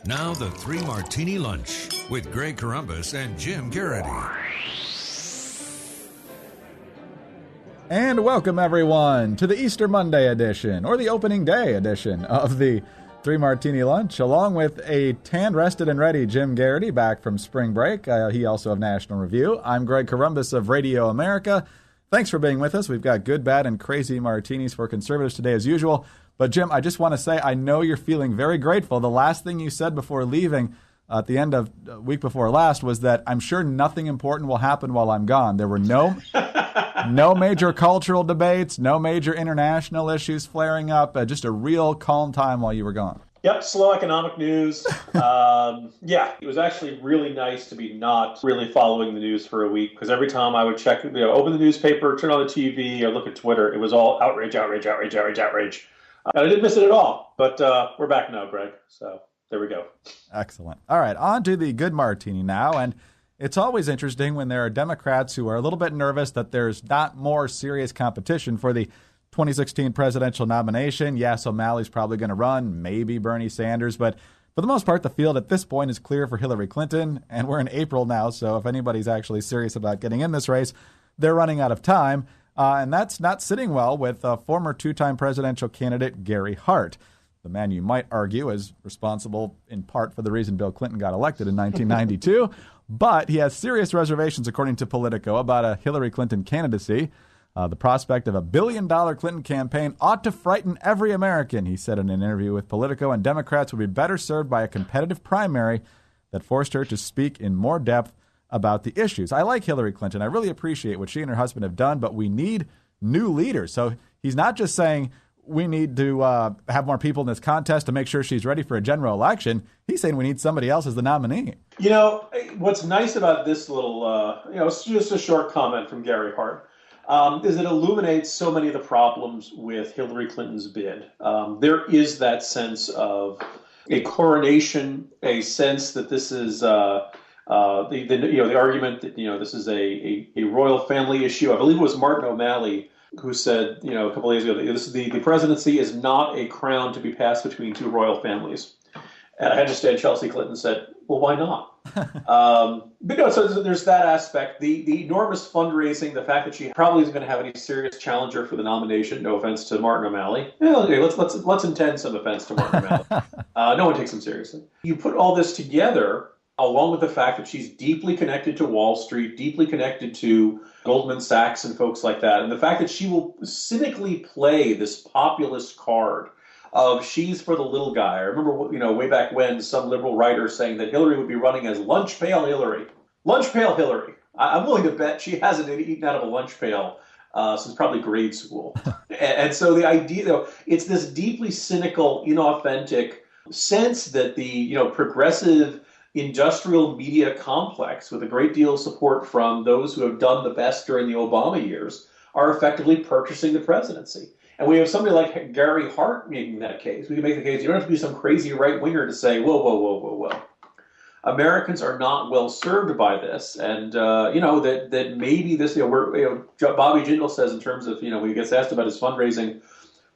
Now the Three Martini Lunch with Greg Corombos and Jim Geraghty. And welcome, everyone, to the Easter Monday edition, or the opening day edition of the Three Martini Lunch, along with a tan, rested, and ready Jim Geraghty back from spring break. He also of National Review. I'm Greg Corombos of Radio America. Thanks for being with us. We've got good, bad, and crazy martinis for conservatives today, as usual. But, Jim, I just want to say I know you're feeling very grateful. The last thing you said before leaving at the end of week before last was that I'm sure nothing important will happen while I'm gone. There were no major cultural debates, no major international issues flaring up, just a real calm time while you were gone. Yep, slow economic news. It was actually really nice to be not really following the news for a week, because every time I would check, open the newspaper, turn on the TV, or look at Twitter, it was all outrage. And I didn't miss it at all, but we're back now, Greg, so there we go. Excellent. All right, on to the good martini now, and it's always interesting when there are Democrats who are a little bit nervous that there's not more serious competition for the 2016 presidential nomination. Yes, O'Malley's probably going to run, maybe Bernie Sanders, but for the most part, the field at this point is clear for Hillary Clinton, and we're in April now, so if anybody's actually serious about getting in this race, they're running out of time. And that's not sitting well with former two-time presidential candidate Gary Hart, the man you might argue is responsible in part for the reason Bill Clinton got elected in 1992. But he has serious reservations, according to Politico, about a Hillary Clinton candidacy. The prospect of a $1 billion Clinton campaign ought to frighten every American, he said in an interview with Politico, and Democrats would be better served by a competitive primary that forced her to speak in more depth about the issues. I like Hillary Clinton. I really appreciate what she and her husband have done, but we need new leaders. So he's not just saying we need to have more people in this contest to make sure she's ready for a general election. He's saying we need somebody else as the nominee. You know, what's nice about this little, it's just a short comment from Gary Hart, is it illuminates so many of the problems with Hillary Clinton's bid. There is that sense of a coronation, a sense that this is the argument that this is a royal family issue. I believe it was Martin O'Malley who said a couple of days ago that the presidency is not a crown to be passed between two royal families. And I understand Chelsea Clinton said, well, why not? But no, so there's that aspect. The enormous fundraising, the fact that she probably isn't going to have any serious challenger for the nomination. No offense to Martin O'Malley. Okay, let's intend some offense to Martin O'Malley. No one takes him seriously. You put all this together, along with the fact that she's deeply connected to Wall Street, deeply connected to Goldman Sachs and folks like that, and the fact that she will cynically play this populist card of she's for the little guy. I remember, way back when some liberal writer saying that Hillary would be running as lunch pail Hillary. Lunch pail Hillary. I'm willing to bet she hasn't eaten out of a lunch pail since probably grade school. and so the idea, though, it's this deeply cynical, inauthentic sense that the progressive industrial media complex, with a great deal of support from those who have done the best during the Obama years, are effectively purchasing the presidency. And we have somebody like Gary Hart making that case. We can make the case, you don't have to be some crazy right-winger to say, whoa. Americans are not well served by this. And, that maybe this, Bobby Jindal says in terms of, when he gets asked about his fundraising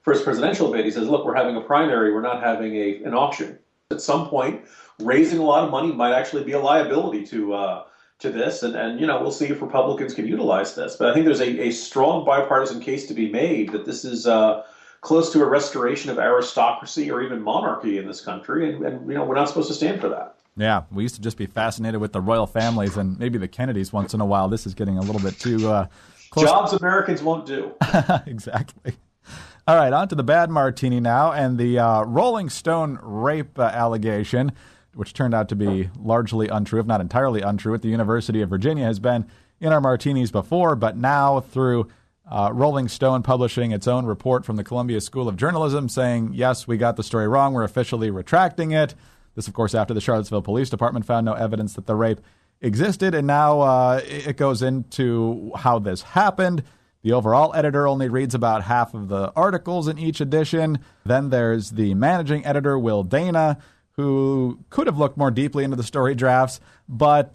for his presidential bid, he says, look, we're having a primary, we're not having an auction. At some point, raising a lot of money might actually be a liability to this, and we'll see if Republicans can utilize this. But I think there's a strong bipartisan case to be made that this is close to a restoration of aristocracy or even monarchy in this country, and we're not supposed to stand for that. Yeah, we used to just be fascinated with the royal families and maybe the Kennedys once in a while. This is getting a little bit too close. Jobs Americans won't do. Exactly. All right, on to the bad martini now, and the Rolling Stone rape allegation, which turned out to be largely untrue, if not entirely untrue, at the University of Virginia, has been in our martinis before, but now through Rolling Stone publishing its own report from the Columbia School of Journalism saying, yes, we got the story wrong, we're officially retracting it. This, of course, after the Charlottesville Police Department found no evidence that the rape existed, and now it goes into how this happened. The overall editor only reads about half of the articles in each edition. Then there's the managing editor, Will Dana, who could have looked more deeply into the story drafts, but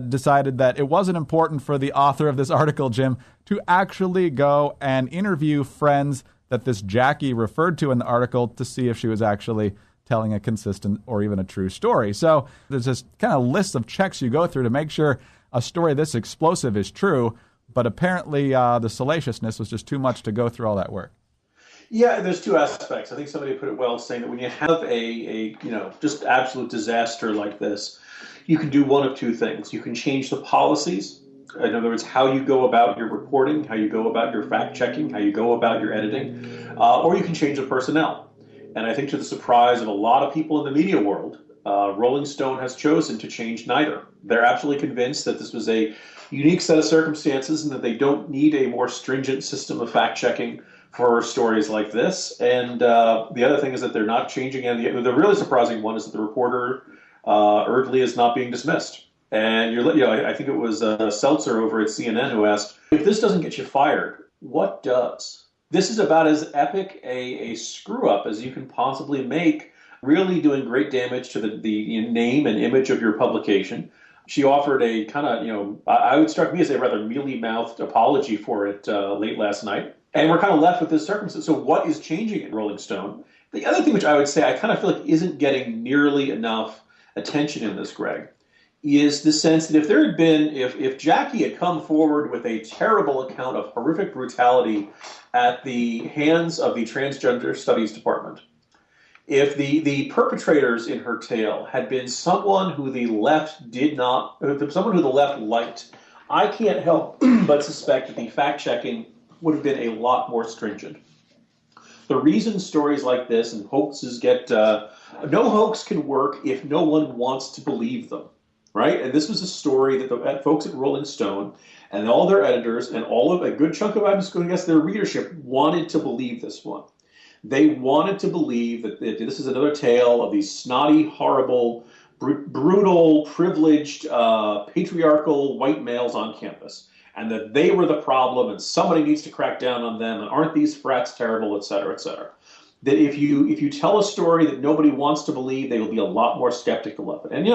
decided that it wasn't important for the author of this article, Jim, to actually go and interview friends that this Jackie referred to in the article to see if she was actually telling a consistent or even a true story. So there's this kind of list of checks you go through to make sure a story this explosive is true, but apparently the salaciousness was just too much to go through all that work. Yeah, there's two aspects. I think somebody put it well, saying that when you have a just absolute disaster like this, you can do one of two things. You can change the policies. In other words, how you go about your reporting, how you go about your fact-checking, how you go about your editing, or you can change the personnel. And I think to the surprise of a lot of people in the media world, Rolling Stone has chosen to change neither. They're absolutely convinced that this was a unique set of circumstances and that they don't need a more stringent system of fact-checking for stories like this. And the other thing is that they're not changing any. The really surprising one is that the reporter, Erdley, is not being dismissed. And I think it was Seltzer over at CNN who asked, if this doesn't get you fired, what does? This is about as epic a screw-up as you can possibly make, really doing great damage to the name and image of your publication. She offered a kind of, I would strike me as a rather mealy-mouthed apology for it late last night. And we're kind of left with this circumstance. So what is changing at Rolling Stone? The other thing which I would say I kind of feel like isn't getting nearly enough attention in this, Greg, is the sense that if Jackie had come forward with a terrible account of horrific brutality at the hands of the Transgender Studies Department, if the perpetrators in her tale had been someone who the left someone who the left liked, I can't help but suspect that the fact-checking would have been a lot more stringent. The reason stories like this and hoaxes get... no hoax can work if no one wants to believe them. Right? And this was a story that the folks at Rolling Stone and all their editors and a good chunk of, I'm just going to guess, their readership wanted to believe this one. They wanted to believe that this is another tale of these snotty, horrible, brutal, privileged, patriarchal white males on campus, and that they were the problem and somebody needs to crack down on them, and aren't these frats terrible, et cetera, et cetera. That if you tell a story that nobody wants to believe, they will be a lot more skeptical of it. And,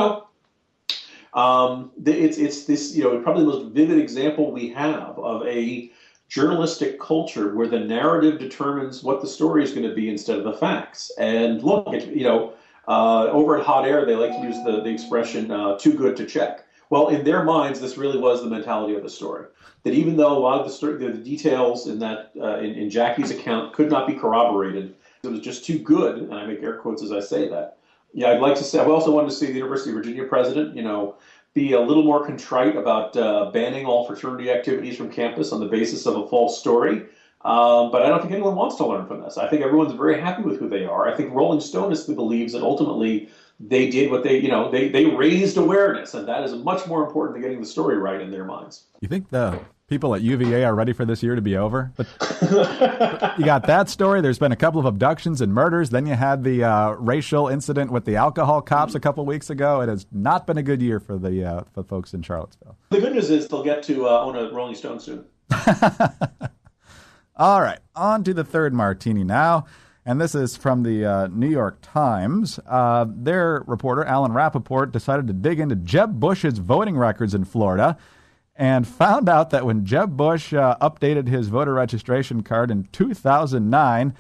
it's this, probably the most vivid example we have of a journalistic culture where the narrative determines what the story is going to be instead of the facts. And look, over at Hot Air, they like to use the expression "too good to check." Well, in their minds, this really was the mentality of the story. That even though a lot of the details in that in Jackie's account could not be corroborated, it was just too good. And I make air quotes as I say that. Yeah, I'd like to say. I also wanted to see the University of Virginia president, be a little more contrite about banning all fraternity activities from campus on the basis of a false story. But I don't think anyone wants to learn from this. I think everyone's very happy with who they are. I think Rolling Stone believes that ultimately they did what they raised awareness, and that is much more important than getting the story right in their minds. You think the people at UVA are ready for this year to be over? But you got that story. There's been a couple of abductions and murders. Then you had the racial incident with the alcohol cops a couple weeks ago. It has not been a good year for the folks in Charlottesville. The good news is they'll get to own a Rolling Stone soon. All right, on to the third martini now. And this is from the New York Times. Their reporter, Alan Rappaport, decided to dig into Jeb Bush's voting records in Florida and found out that when Jeb Bush updated his voter registration card in 2009,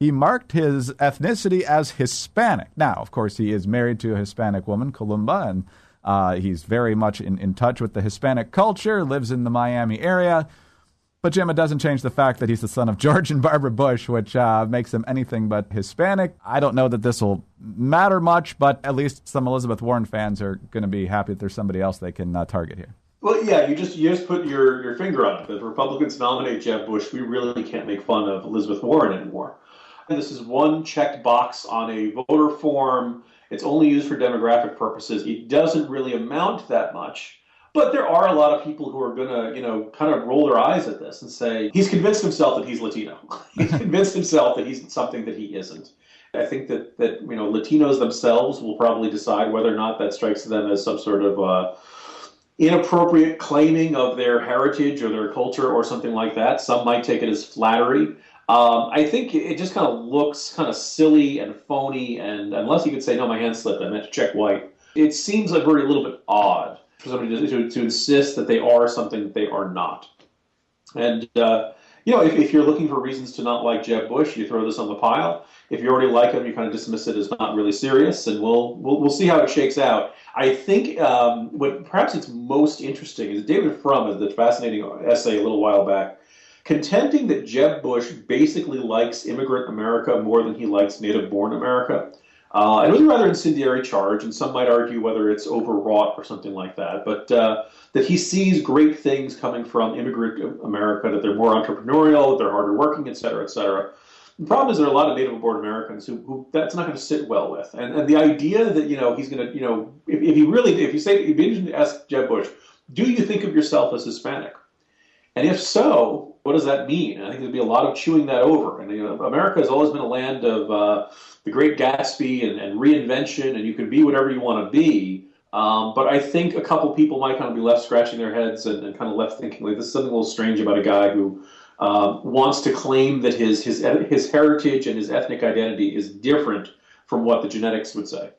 he marked his ethnicity as Hispanic. Now, of course, he is married to a Hispanic woman, Columba, and he's very much in touch with the Hispanic culture, lives in the Miami area. But, Jim, it doesn't change the fact that he's the son of George and Barbara Bush, which makes him anything but Hispanic. I don't know that this will matter much, but at least some Elizabeth Warren fans are going to be happy that there's somebody else they can target here. Well, yeah, you just put your finger on it. If Republicans nominate Jeb Bush, we really can't make fun of Elizabeth Warren anymore. And this is one checked box on a voter form. It's only used for demographic purposes. It doesn't really amount to that much. But there are a lot of people who are going to, kind of roll their eyes at this and say, he's convinced himself that he's Latino. He's convinced himself that he's something that he isn't. I think that Latinos themselves will probably decide whether or not that strikes them as some sort of inappropriate claiming of their heritage or their culture or something like that. Some might take it as flattery. I think it just kind of looks kind of silly and phony, and unless you could say, no, my hand slipped, I meant to check white. It seems like a little bit odd for somebody to insist that they are something that they are not. And, if you're looking for reasons to not like Jeb Bush, you throw this on the pile. if you already like him, you kind of dismiss it as not really serious, and we'll see how it shakes out. I think what perhaps it's most interesting is David Frum has the fascinating essay a little while back, contending that Jeb Bush basically likes immigrant America more than he likes native-born America. And it was a rather incendiary charge, and some might argue whether it's overwrought or something like that, but that he sees great things coming from immigrant America, that they're more entrepreneurial, that they're harder working, et cetera, et cetera. The problem is there are a lot of native-born Americans who that's not going to sit well with, and the idea that he's going to if you'd be interested to ask Jeb Bush, do you think of yourself as Hispanic? And if so, what does that mean? I think there'd be a lot of chewing that over. And America has always been a land of the Great Gatsby and reinvention, and you can be whatever you want to be. But I think a couple people might kind of be left scratching their heads and kind of left thinking, like, this is something a little strange about a guy who wants to claim that his heritage and his ethnic identity is different from what the genetics would say.